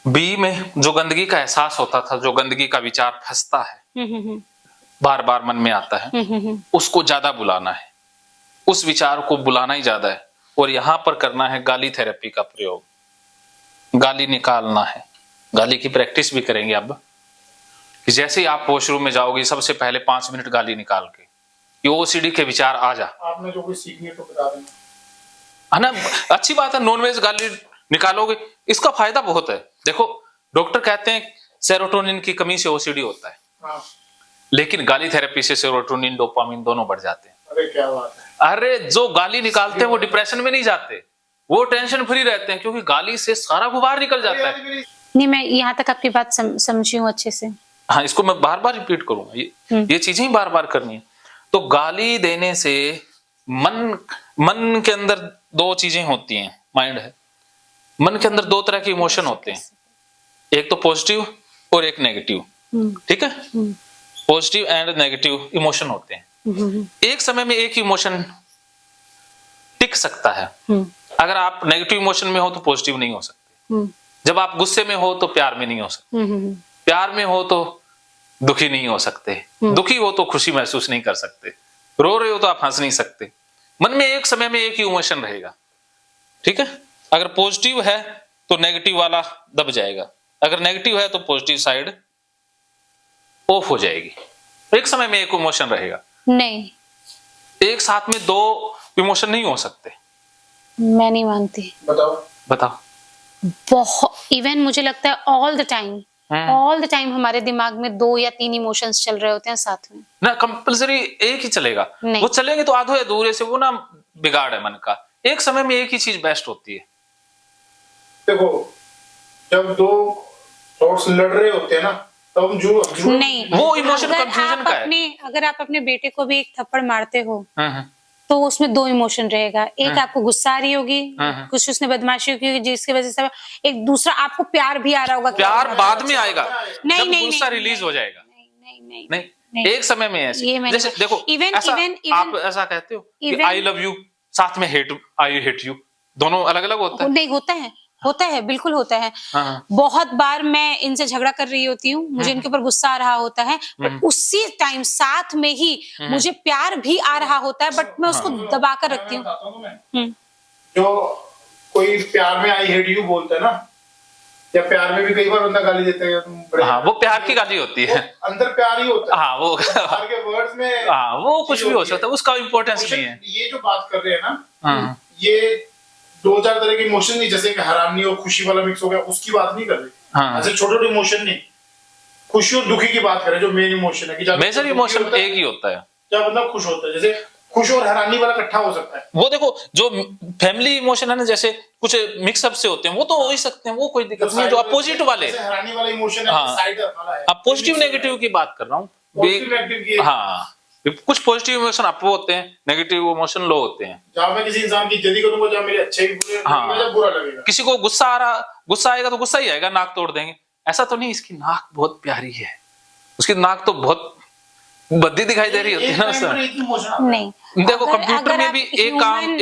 B में जो गंदगी का एहसास होता था, जो गंदगी का विचार फंसता है, बार बार मन में आता है, उसको ज्यादा बुलाना है, उस विचार को बुलाना ही ज्यादा है। और यहां पर करना है गाली थेरेपी का प्रयोग, गाली निकालना है। गाली की प्रैक्टिस भी करेंगे अब, कि जैसे ही आप वॉशरूम में जाओगे सबसे पहले 5 मिनट गाली निकाल के, ये ओसीडी के विचार आ जा। आपने जो कोई सीखनी है तो बता देना, है ना, अच्छी बात है। नॉनवेज गाली निकालोगे, इसका फायदा बहुत है। देखो, डॉक्टर कहते हैं सेरोटोनिन की कमी से ओसीडी होता है, हाँ। लेकिन गाली थेरेपी से सेरोटोनिन डोपामिन दोनों बढ़ जाते हैं। अरे क्या बात है। अरे जो गाली निकालते हैं वो डिप्रेशन में नहीं जाते, वो टेंशन फ्री रहते हैं, क्योंकि गाली से सारा गुबार निकल जाता है। नहीं, मैं यहाँ तक आपकी बात समझी हूँ अच्छे से। हाँ, इसको मैं बार बार रिपीट करूंगा, ये चीजें ही बार बार करनी है। तो गाली देने से मन के अंदर दो चीजें होती हैं, माइंड है, मन के अंदर दो तरह के इमोशन होते हैं, एक तो पॉजिटिव और एक नेगेटिव। ठीक है, पॉजिटिव एंड नेगेटिव इमोशन होते हैं। एक समय में एक इमोशन टिक सकता है। अगर आप नेगेटिव इमोशन में हो तो पॉजिटिव नहीं हो सकते। जब आप गुस्से में हो तो प्यार में नहीं हो सकते, प्यार में हो तो दुखी नहीं हो सकते, दुखी हो तो खुशी महसूस नहीं कर सकते, रो रहे हो तो आप हंस नहीं सकते। मन में एक समय में एक ही इमोशन रहेगा। ठीक है, अगर पॉजिटिव है तो नेगेटिव वाला दब जाएगा, अगर नेगेटिव है तो पॉजिटिव साइड ऑफ हो जाएगी। एक समय में एक इमोशन रहेगा, नहीं, एक साथ में दो इमोशन नहीं हो सकते। मैं नहीं मानती। बताओ। बहुत, इवन मुझे लगता है ऑल द टाइम हमारे दिमाग में 2 या 3 इमोशंस चल रहे होते हैं साथ में। ना कंपलसरी एक ही चलेगा, वो चलेंगे तो आधे अधूरे से, वो ना बिगाड़ है मन का। एक समय में एक ही चीज बेस्ट होती है। देखो, जब दो थॉट्स लड़ रहे होते हैं ना, तब जो नहीं, वो इमोशन कंफ्यूजन का है। अगर आप अपने बेटे को भी एक थप्पड़ मारते हो तो उसमें 2 इमोशन रहेगा, एक आपको गुस्सा आ रही होगी, कुछ उसने बदमाशी की होगी जिसकी वजह से, एक दूसरा आपको प्यार भी आ रहा होगा। प्यार बाद में आएगा, नहीं, जब गुस्सा रिलीज हो जाएगा। नहीं, एक समय में ऐसे, जैसे देखो, आप ऐसा कहते हो कि आई लव यू, साथ में आई हेट यू, दोनों अलग अलग होता है। नहीं, होता है, बिल्कुल होता है। बहुत बार मैं इनसे झगड़ा कर रही होती हूँ, मुझे इनके ऊपर गुस्सा आ रहा होता है, बट उसी टाइम साथ में ही मुझे प्यार भी आ रहा होता है, बट मैं उसको दबा कर रखती हूँ। जो कोई प्यार में आई हेट यू बोलता है ना, या प्यार में भी कई बार बंदा गाली देता है, हाँ, वो प्यार की गाली होती है, अंदर प्यार ही होता है। हाँ, वो बाहर के वर्ड्स में, हाँ, वो कुछ भी हो सकता है, उसका इम्पोर्टेंस नहीं है। ये जो बात कर रहे हैं ना, ये 2-4 तरह के इमोशन नहीं, जैसे कि हैरानी और खुशी वाला मिक्स हो गया, उसकी बात नहीं कर रहे। ऐसे छोटे छोटे इमोशन नहीं, खुशी और दुखी की बात करें, जो मेन इमोशन है कि मेजर इमोशन एक ही होता है। जब बंदा खुश होता है, जैसे खुश और हैरानी वाला इकट्ठा हो सकता है। वो देखो, जो फैमिली इमोशन है ना, जैसे कुछ मिक्सअप से होते हैं, वो तो हो ही सकते हैं, वो कोई दिक्कत नहीं है। जो अपोजिट वाले, हैरानी वाला इमोशन है, साइड वाला है। अब पॉजिटिव नेगेटिव की बात कर रहा हूँ। हाँ, कुछ पॉजिटिव इमोशन अप होते हैं, नेगेटिव इमोशन लो होते हैं। जहाँ मैं किसी इंसान की इज्जत करूंगा, जहाँ मेरे अच्छे बुरे, मुझे बुरा लगेगा। किसी को गुस्सा आएगा तो गुस्सा ही आएगा, नाक तोड़ देंगे। ऐसा तो नहीं, इसकी नाक बहुत प्यारी है, उसकी नाक तो बहुत बद्दी दिखाई दे रही होती है ना। नहीं, देखो, कंप्यूटर में भी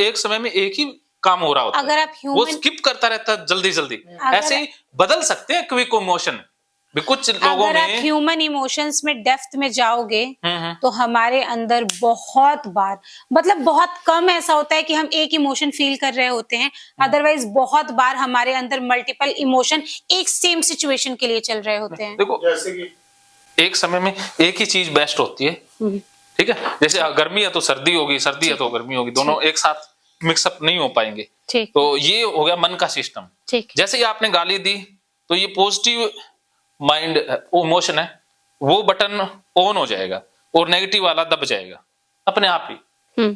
एक समय में एक ही काम हो रहा होता है, अगर आप वो स्किप करता रहता है जल्दी। ऐसे ही बदल सकते हैं क्विक इमोशन। कुछ लोगों अगर आप ह्यूमन इमोशंस में डेप्थ में जाओगे तो हमारे अंदर बहुत बार, मतलब बहुत कम ऐसा होता है कि हम एक इमोशन फील कर रहे होते हैं, अदरवाइज बहुत बार हमारे अंदर मल्टीपल इमोशन एक सेम सिचुएशन के लिए चल रहे होते हैं। देखो, जैसे कि एक समय में एक ही चीज बेस्ट होती है। ठीक है, जैसे गर्मी है तो सर्दी होगी, सर्दी है तो गर्मी होगी, दोनों एक साथ मिक्सअप नहीं हो पाएंगे। तो ये हो गया मन का सिस्टम। जैसे ही आपने गाली दी तो ये पॉजिटिव माइंड इमोशन है, वो बटन ऑन हो जाएगा और नेगेटिव वाला दब जाएगा अपने आप ही।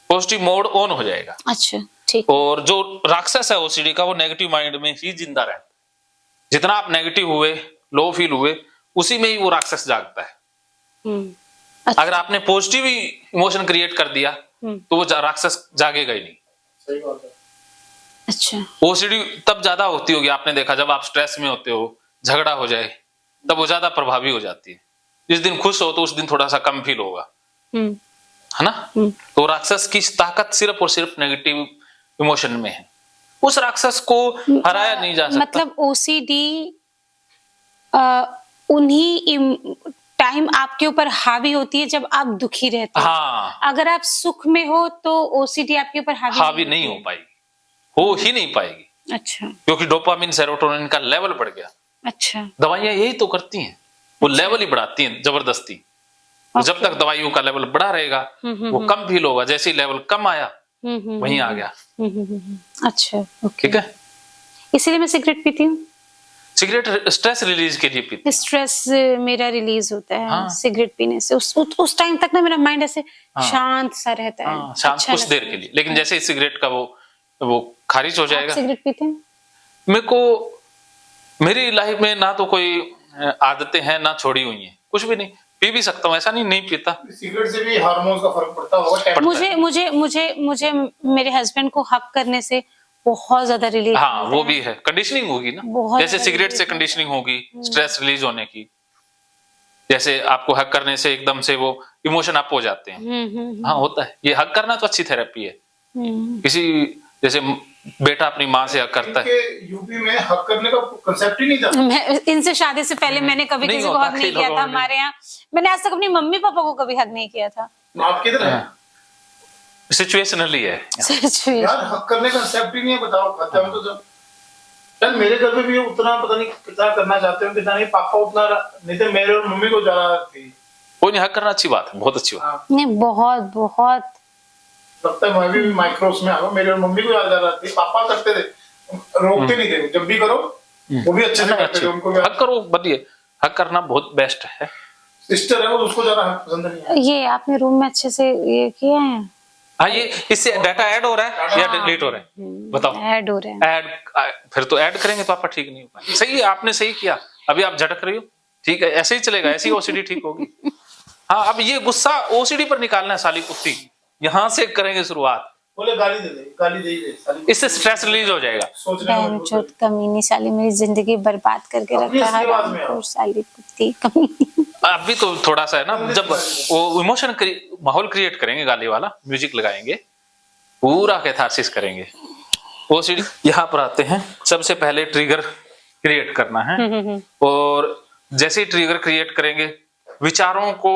पॉजिटिव मोड ऑन हो जाएगा। अच्छा, ठीक। और जो राक्षस है ओसीडी का, वो नेगेटिव माइंड में ही जिंदा रहता है। जितना आप नेगेटिव हुए, लो फील हुए, उसी में ही वो राक्षस जागता है। अच्छा। अगर आपने पॉजिटिव इमोशन क्रिएट कर दिया तो वो राक्षस जागेगा ही नहीं। सही बात है। अच्छा, ओसीडी तब ज्यादा होती होगी, आपने देखा, जब आप स्ट्रेस में होते हो, झगड़ा हो जाए, तब वो ज्यादा प्रभावी हो जाती है। जिस दिन खुश हो तो उस दिन थोड़ा सा कम फील होगा, है ना। तो राक्षस की ताकत सिर्फ और सिर्फ नेगेटिव इमोशन में है। उस राक्षस को हराया नहीं जा सकता। मतलब ओसीडी उन्हीं टाइम आपके ऊपर हावी होती है जब आप दुखी रहते हैं। हाँ, अगर आप सुख में हो तो ओसीडी आपके ऊपर हावी नहीं हो पाएगी, हो ही नहीं पाएगी, अच्छा क्योंकि डोपामिन सेरोटोनिन का लेवल बढ़ गया। अच्छा दवाइयां यही तो करती हैं, वो लेवल ही बढ़ाती हैं जबरदस्ती। तो जब तक दवाइयों का लेवल बढ़ा रहेगा वो कम फील होगा, जैसे ही लेवल कम आया वहीं आ गया। अच्छा ओके, ठीक है, इसीलिए मैं सिगरेट पीती हूँ। सिगरेट स्ट्रेस रिलीज के लिए पीते हैं। स्ट्रेस मेरा रिलीज होता है हाँ। सिगरेट पीने से। उस टाइम तक ना मेरा माइंड ऐसे शांत सा रहता है। हाँ, शांत अच्छा कुछ लगता देर के लिए, लेकिन जैसे ही सिगरेट का वो खारिज हो है। आप जाएगा। सिगरेट पीते हैं? मेरे को मेरी लाइफ में ना तो कोई आदतें हैं ना छोड़ी हुई हैं, कुछ भी नहीं, पी भी सकता हूँ, ऐसा नहीं पीता। सिगरेट से भी हार्मोन्स का फर्क पड़ता होगा। मुझे मेरे हस्बैंड को हक करने से बहुत ज्यादा रिलीफ हाँ, वो भी है, कंडीशनिंग होगी ना, बहुत जैसे ज्यादा सिगरेट से relief कंडीशनिंग होगी स्ट्रेस रिलीज होने की। जैसे आपको हक करने से एकदम से वो इमोशन अप हो जाते हैं। हाँ, होता है, ये हक करना तो अच्छी थेरेपी है। किसी जैसे बेटा अपनी माँ से हक करता है। यूपी में हक करने का कंसेप्ट ही नहीं था। मैं इनसे शादी से पहले मैंने कभी नहीं किसी को होता, हक नहीं कई किया लोगों था। में हमारे यहाँ मैंने आज तक अपनी मम्मी पापा को कभी हक नहीं किया था। आप किधर है? सिचुएशनली है। यार हक करने का कंसेप्ट ही नहीं है, बताओ। खत्म तो जब यार मेरे घर पे भी उतना पता नहीं कितना करना चाहते हो, कितना नहीं। पापा उतना नहीं थे, मेरे और मम्मी को ज्यादा थी। कोई नहीं, हक करना अच्छी बात है, बहुत अच्छी बात। नहीं, बहुत बहुत लगता है मैं भी माइक्रोस में आ गया। मेरे और मम्मी को ज्यादा थी, पापा करते थे, रोकते नहीं थे, जब भी करो वो भी अच्छे से करते थे। उनको हक करो, बढ़िए, हक करना बहुत बेस्ट है। सिस्टर है वो, उसको ज्यादा हक पसंद नहीं है। ये आपने रूम में अच्छे से ये किया है? हाँ, ये इससे डाटा ऐड हो रहा है या डिलीट हो रहा है, बताओ? ऐड हो रहा है। ऐड, फिर तो ऐड करेंगे तो आपका ठीक नहीं हो पाएगा। सही है, आपने सही किया। अभी आप झटक रही हो, ठीक है, ऐसे ही चलेगा, ऐसे ही ओसीडी ठीक होगी। हाँ, अब ये गुस्सा ओसीडी पर निकालना है, साली कुत्ती, यहाँ से करेंगे शुरुआत। बोले गाली दे दे, गाली दे दे साली। इससे स्ट्रेस रिलीज हो जाएगा। सोचने में बहनचोद कमीनी साली, मेरी जिंदगी बर्बाद करके अपनी रखा है। इसके बाद में हरामखोर साली कुत्ती कमीनी। अभी तो थोड़ा सा है ना, जब वो इमोशन माहौल क्रिएट करेंगे, गाली वाला म्यूजिक लगाएंगे, पूरा कैथारसिस करेंगे। ओसीडी यहाँ पर आते हैं, सबसे पहले ट्रिगर क्रिएट करना है। और जैसे ही ट्रिगर क्रिएट करेंगे, विचारों को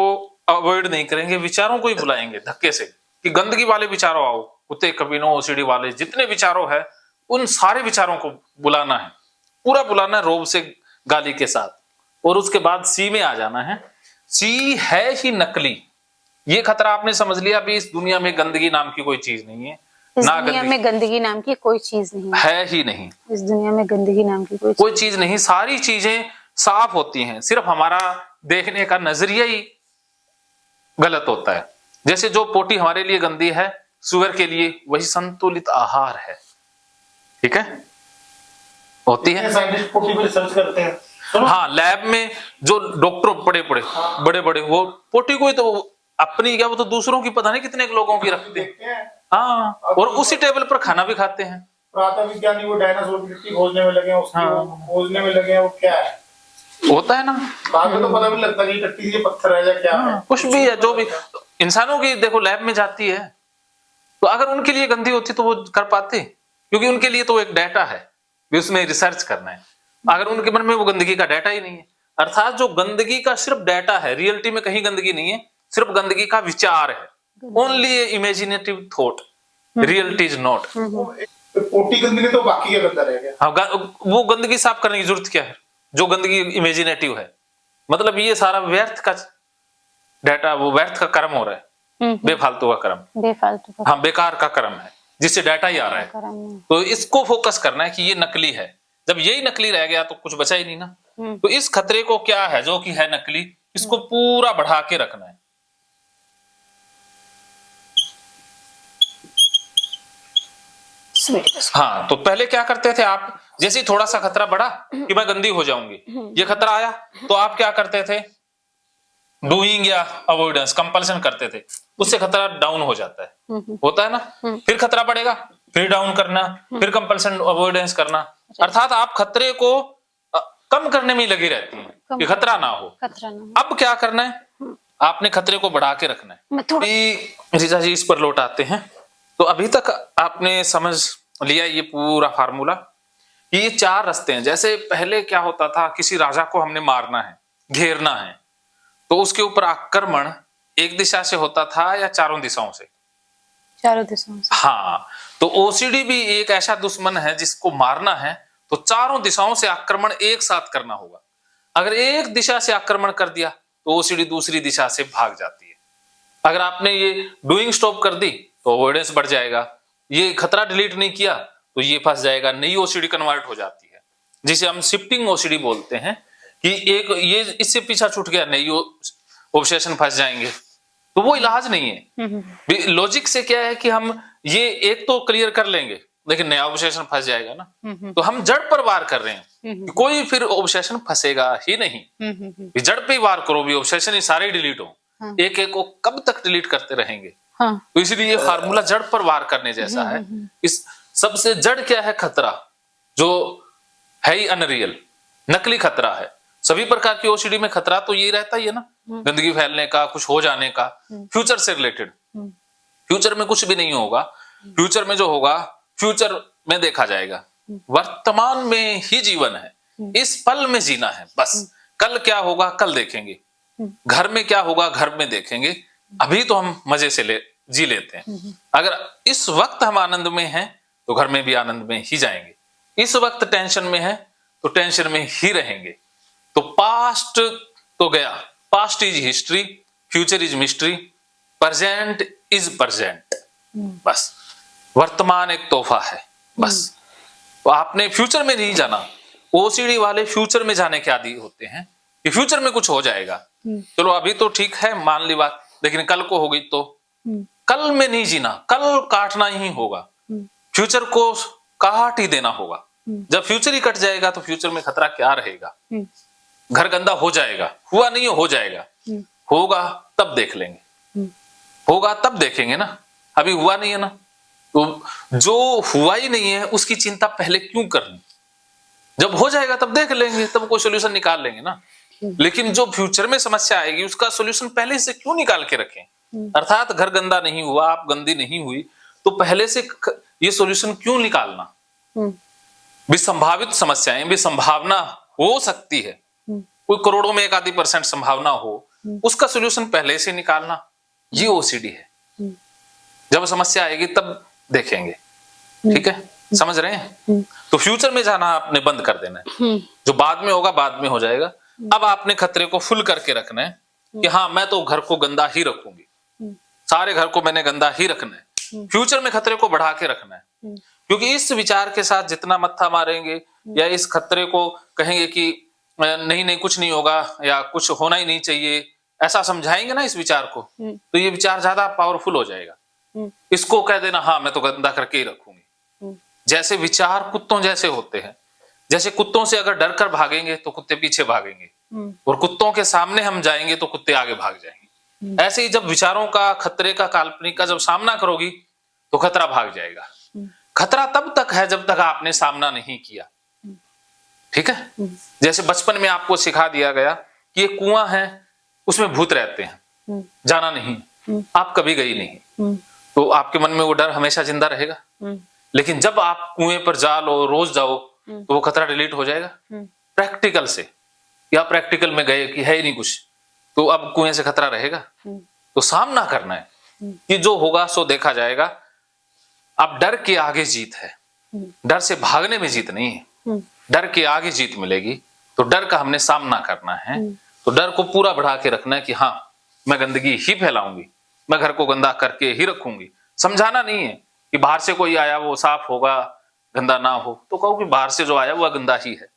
अवॉइड नहीं करेंगे, विचारों को ही बुलाएंगे धक्के से कि गंदगी वाले विचारों आओ, कुत्ते कमीनों ओसीडी वाले जितने विचारों है, उन सारे विचारों को बुलाना है, पूरा बुलाना है रोब से, गाली के साथ। और उसके बाद सी में आ जाना है। सी है ही नकली। ये खतरा आपने समझ लिया, अभी इस दुनिया में गंदगी नाम की कोई चीज नहीं है। इस ना दुनिया में गंदगी नाम की कोई चीज नहीं है ही नहीं। इस दुनिया में गंदगी नाम की कोई चीज नहीं, सारी चीजें साफ होती हैं, सिर्फ हमारा देखने का नजरिया ही गलत होता है। जैसे जो पोटी हमारे लिए गंदी है, शुगर के लिए वही संतुलित आहार है। ठीक है, होती है। साइंटिस्ट पोटी पे रिसर्च करते हैं। हाँ, लैब में जो डॉक्टर बड़े बड़े वो पोटी को ही तो अपनी क्या, वो तो दूसरों की पता नहीं कितने लोगों की रखते हैं। हाँ, और उसी टेबल पर खाना भी खाते हैं। प्रातः विज्ञानी वो डायनासोर की मिट्टी खोजने में लगे हैं, उसको खोजने में लगे हैं, वो क्या है होता है ना। बाद में तो पता भी लगता है कि टट्टी से पत्थर है या क्या है। कुछ भी है, जो भी इंसानों की देखो लैब में जाती है, तो अगर उनके लिए गंदी होती तो वो कर पाते, क्योंकि उनके लिए तो एक डाटा है, उसमें रिसर्च करना है। अगर उनके मन में वो गंदगी का डाटा ही नहीं है, अर्थात जो गंदगी का सिर्फ डाटा है, रियलिटी में कहीं गंदगी नहीं है, सिर्फ गंदगी का विचार है, only imaginative thought, reality is not. Potty गंदगी तो बाकी का गंदा रह गया। हाँ, वो गंदगी साफ करने की जरूरत क्या है, जो गंदगी इमेजिनेटिव है। मतलब ये सारा व्यर्थ का डाटा, वो व्यर्थ का कर्म हो रहा है, बेफालतू का कर्म, हाँ, बेकार का कर्म है, जिससे डाटा ही आ रहा है। तो इसको फोकस करना है कि ये नकली है। जब यही नकली रह गया तो कुछ बचा ही नहीं ना। तो इस खतरे को क्या है, जो कि है नकली, इसको पूरा बढ़ा के रखना है। हाँ, तो पहले क्या करते थे आप, जैसे ही थोड़ा सा खतरा बढ़ा कि मैं गंदी हो जाऊंगी, ये खतरा आया, तो आप क्या करते थे, डूइंग या अवॉइडेंस, कंपल्सन करते थे, उससे खतरा डाउन हो जाता है। होता है ना। फिर खतरा बढ़ेगा, फिर डाउन करना, फिर कंपल्सन अवॉइडेंस करना, अर्थात आप खतरे को कम करने में ही लगी रहती हैं कि खतरा ना हो। अब क्या करना है, आपने खतरे को बढ़ा के रखना है। रिचा जी, इस पर लौट आते हैं। तो अभी तक आपने समझ लिया ये पूरा फार्मूला कि ये 4 रास्ते हैं। जैसे पहले क्या होता था, किसी राजा को हमने मारना है, घेरना है, तो उसके ऊपर आक्रमण एक दिशा से होता था या चारों दिशाओं से? चारों दिशाओं से। हाँ, तो ओसीडी भी एक ऐसा दुश्मन है जिसको मारना है तो चारों दिशाओं से आक्रमण एक साथ करना होगा। अगर एक दिशा से आक्रमण कर दिया तो ओसीडी दूसरी दिशा से भाग जाती है। अगर आपने ये डूइंग स्टॉप कर दी तो अवॉइडेंस बढ़ जाएगा, ये खतरा डिलीट नहीं किया तो ये फंस जाएगा, नई ओसीडी कन्वर्ट हो जाती है, जिसे हम शिफ्टिंग ओसीडी बोलते हैं कि एक ये इससे पीछा छूट गया, नई ऑब्सेशन फंस जाएंगे, तो वो इलाज नहीं है। लॉजिक से क्या है कि हम ये एक तो क्लियर कर लेंगे लेकिन नया ऑब्सेशन फंस जाएगा ना, तो हम जड़ पर वार कर रहे हैं कि कोई फिर ऑब्सेशन फंसेगा ही नहीं। जड़ पे वार करो, भी ऑब्सेशन ही सारे डिलीट हो, एक एक को कब तक डिलीट करते रहेंगे? तो इसलिए ये फार्मूला जड़ पर वार करने जैसा है। इस सबसे जड़ क्या है? खतरा, जो है ही अनरियल, नकली खतरा है। सभी प्रकार की ओसीडी में खतरा तो यही रहता ही है ना, गंदगी फैलने का, कुछ हो जाने का, फ्यूचर से रिलेटेड। फ्यूचर में कुछ भी नहीं होगा, फ्यूचर में जो होगा फ्यूचर में देखा जाएगा, वर्तमान में ही जीवन है, इस पल में जीना है बस। कल क्या होगा कल देखेंगे, घर में क्या होगा घर में देखेंगे, अभी तो हम मजे से जी लेते हैं। अगर इस वक्त हम आनंद में हैं तो घर में भी आनंद में ही जाएंगे, इस वक्त टेंशन में है तो टेंशन में ही रहेंगे। तो पास्ट तो गया, past is history, future is mystery, present is present, बस वर्तमान एक तोहफा है बस। तो आपने फ्यूचर में नहीं जाना। ओसीडी वाले फ्यूचर में जाने के आदी होते हैं कि फ्यूचर में कुछ हो जाएगा, चलो अभी तो ठीक है मान ली बात, लेकिन कल को होगी तो कल में नहीं जीना, कल काटना ही होगा, फ्यूचर को काट ही देना होगा। जब फ्यूचर ही कट जाएगा तो फ्यूचर में खतरा क्या रहेगा? घर गंदा हो जाएगा, हुआ नहीं हो जाएगा, होगा तब देख लेंगे, होगा तब देखेंगे ना, अभी हुआ नहीं है ना, तो जो हुआ ही नहीं है उसकी चिंता पहले क्यों करनी? जब हो जाएगा तब देख लेंगे, तब कोई सोल्यूशन निकाल लेंगे ना। लेकिन जो फ्यूचर में समस्या आएगी उसका सोल्यूशन पहले से क्यों निकाल के रखें? अर्थात घर गंदा नहीं हुआ, आप गंदी नहीं हुई, तो पहले से ये सोल्यूशन क्यों निकालना? भी संभावित समस्याएं, भी संभावना हो सकती है, कोई करोड़ों में 1-आधी% संभावना हो, उसका सोल्यूशन पहले से निकालना, ये ओसीडी है। जब समस्या आएगी तब देखेंगे, ठीक है, समझ रहे हैं? तो फ्यूचर में जाना आपने बंद कर देना है, जो बाद में होगा बाद में हो जाएगा। अब आपने खतरे को फुल करके रखना है कि हाँ मैं तो घर को गंदा ही रखूंगी, सारे घर को मैंने गंदा ही रखना है, फ्यूचर में खतरे को बढ़ा के रखना है। क्योंकि इस विचार के साथ जितना मत्था मारेंगे या इस खतरे को कहेंगे कि नहीं नहीं कुछ नहीं होगा या कुछ होना ही नहीं चाहिए, ऐसा समझाएंगे ना इस विचार को, तो ये विचार ज्यादा पावरफुल हो जाएगा। इसको कह देना हाँ मैं तो गंदा करके ही रखूंगी। जैसे विचार कुत्तों जैसे होते हैं, जैसे कुत्तों से अगर डर कर भागेंगे तो कुत्ते पीछे भागेंगे, और कुत्तों के सामने हम जाएंगे तो कुत्ते आगे भाग जाएंगे। ऐसे ही जब विचारों का, खतरे का, काल्पनिक का जब सामना करोगी तो खतरा भाग जाएगा। खतरा तब तक है जब तक आपने सामना नहीं किया, ठीक है। जैसे बचपन में आपको सिखा दिया गया कि ये कुआं है, उसमें भूत रहते हैं, जाना नहीं, आप कभी गई नहीं, तो आपके मन में वो डर हमेशा जिंदा रहेगा। लेकिन जब आप कुएं पर जाओ, रोज जाओ, तो वो खतरा डिलीट हो जाएगा प्रैक्टिकल से। या प्रैक्टिकल में गए कि है ही नहीं कुछ, तो अब कुएं से खतरा रहेगा। तो सामना करना है कि जो होगा सो देखा जाएगा। अब डर के आगे जीत है, डर से भागने में जीत नहीं है, डर के आगे जीत मिलेगी। तो डर का हमने सामना करना है, तो डर को पूरा बढ़ा के रखना है कि हाँ मैं गंदगी ही फैलाऊंगी, मैं घर को गंदा करके ही रखूंगी। समझाना नहीं है कि बाहर से कोई आया वो साफ होगा, गंदा ना हो, तो कहो कि बाहर से जो आया वो गंदा ही है,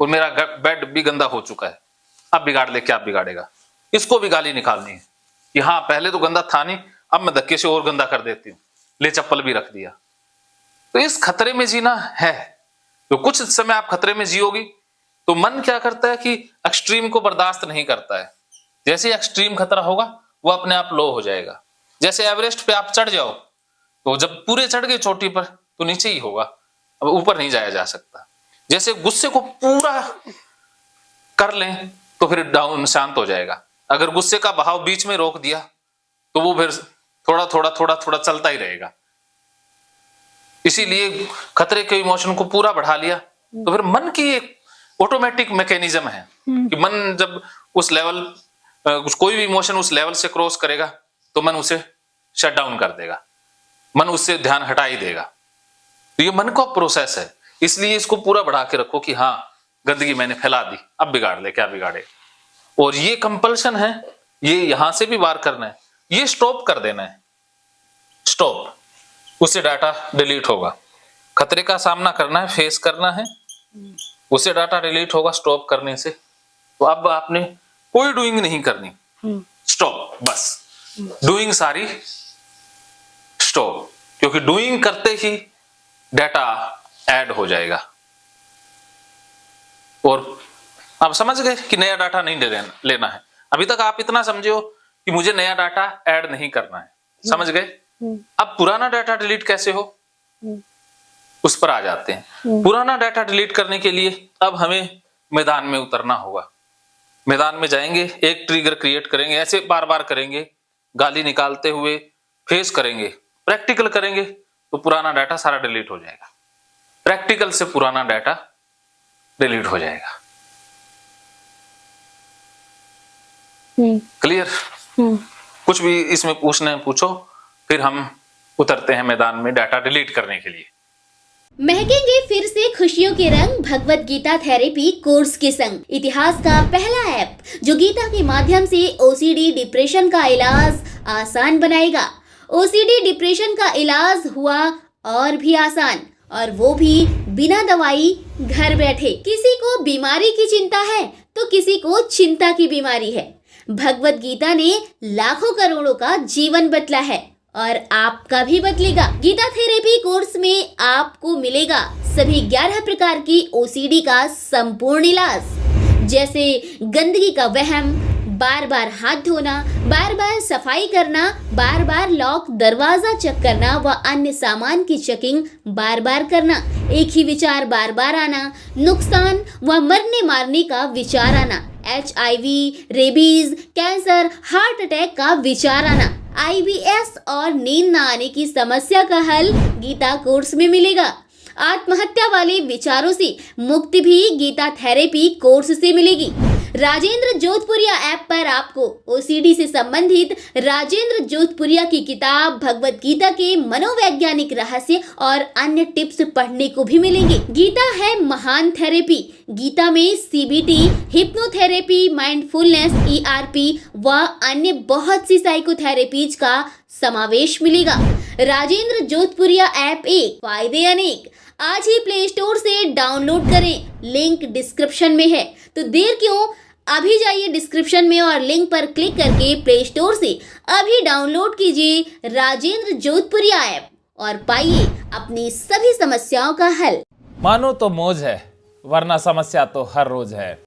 और मेरा बेड भी गंदा हो चुका है, अब बिगाड़ ले, क्या बिगाड़ेगा। इसको भी गाली निकालनी है कि हाँ पहले तो गंदा था नहीं, अब मैं धक्के से और गंदा कर देती हूँ, ले चप्पल भी रख दिया। तो इस खतरे में जीना है। तो कुछ समय आप खतरे में जियोगी तो मन क्या करता है कि एक्सट्रीम को बर्दाश्त नहीं करता है। जैसे एक्सट्रीम खतरा होगा वो अपने आप लो हो जाएगा। जैसे एवरेस्ट पे आप चढ़ जाओ, तो जब पूरे चढ़ गए चोटी पर तो नीचे ही होगा, अब ऊपर नहीं जाया जा सकता। जैसे गुस्से को पूरा कर लें तो फिर डाउन शांत हो जाएगा। अगर गुस्से का बहाव बीच में रोक दिया तो वो फिर थोड़ा थोड़ा चलता ही रहेगा। इसीलिए खतरे के इमोशन को पूरा बढ़ा लिया। तो फिर मन की एक ऑटोमेटिक मैकेनिज्म है कि मन जब उस लेवल कोई भी इमोशन उस लेवल से क्रॉस करेगा तो मन उसे शट डाउन कर देगा, मन उससे ध्यान हटा ही देगा। तो ये मन का प्रोसेस है, इसलिए इसको पूरा बढ़ा के रखो कि हाँ गंदगी मैंने फैला दी, अब बिगाड़ ले, क्या बिगाड़े। और ये कंपल्शन है, ये यहां से भी वार करना है, ये स्टॉप कर देना है, स्टॉप, उससे डाटा डिलीट होगा। खतरे का सामना करना है, फेस करना है, उससे डाटा डिलीट होगा स्टॉप करने से। तो अब आपने कोई डूइंग नहीं करनी, स्टॉप, बस डूइंग सारी स्टॉप, क्योंकि डूइंग करते ही डाटा ऐड हो जाएगा। और आप समझ गए कि नया डाटा नहीं लेना है। अभी तक आप इतना समझे हो कि मुझे नया डाटा ऐड नहीं करना है, समझ गए। अब पुराना डाटा डिलीट कैसे हो, उस पर आ जाते हैं। पुराना डाटा डिलीट करने के लिए अब हमें मैदान में उतरना होगा। मैदान में जाएंगे, एक ट्रिगर क्रिएट करेंगे, ऐसे बार बार करेंगे, गाली निकालते हुए फेस करेंगे, प्रैक्टिकल करेंगे, तो पुराना डाटा सारा डिलीट हो जाएगा। प्रैक्टिकल से पुराना डाटा डिलीट हो जाएगा। क्लियर? कुछ भी इसमें पूछना है पूछो, फिर हम उतरते हैं मैदान में डाटा डिलीट करने के लिए। महकेंगे फिर से खुशियों के रंग भगवत गीता थेरेपी कोर्स के संग। इतिहास का पहला ऐप जो गीता के माध्यम से ओसीडी डिप्रेशन का इलाज आसान बनाएगा। ओसीडी डिप्रेशन का इलाज हुआ और भी आसान, और वो भी बिना दवाई, घर बैठे। किसी को बीमारी की चिंता है तो किसी को चिंता की बीमारी है। भगवत गीता ने लाखों करोड़ों का जीवन बदला है और आपका भी बदलेगा। गीता थेरेपी कोर्स में आपको मिलेगा सभी 11 प्रकार की ओसीडी का संपूर्ण इलाज, जैसे गंदगी का वहम, बार बार हाथ धोना, बार बार सफाई करना, बार बार लॉक दरवाजा चेक करना व अन्य सामान की चेकिंग बार बार करना, एक ही विचार बार बार आना, नुकसान व मरने मारने का विचार आना, HIV, rabies, cancer, heart attack का विचार आना, IBS और नींद न आने की समस्या का हल गीता कोर्स में मिलेगा। आत्महत्या वाले विचारों से मुक्ति भी गीता थेरेपी कोर्स से मिलेगी। राजेंद्र जोधपुरिया ऐप पर आपको ओसीडी से संबंधित राजेंद्र जोधपुरिया की किताब भगवत गीता के मनोवैज्ञानिक रहस्य और अन्य टिप्स पढ़ने को भी मिलेंगे। गीता है महान थेरेपी। गीता में CBT, हिप्नोथेरेपी, माइंडफुलनेस, ERP व अन्य बहुत सी साइकोथेरेपीज का समावेश मिलेगा। राजेंद्र जोधपुरिया ऐप एक, फायदे अनेक। आज ही प्ले स्टोर से डाउनलोड करें, लिंक डिस्क्रिप्शन में है। तो देर क्यों, अभी जाइए डिस्क्रिप्शन में और लिंक पर क्लिक करके प्ले स्टोर से अभी डाउनलोड कीजिए राजेंद्र जोधपुरिया ऐप और पाइए अपनी सभी समस्याओं का हल। मानो तो मौज है, वरना समस्या तो हर रोज है।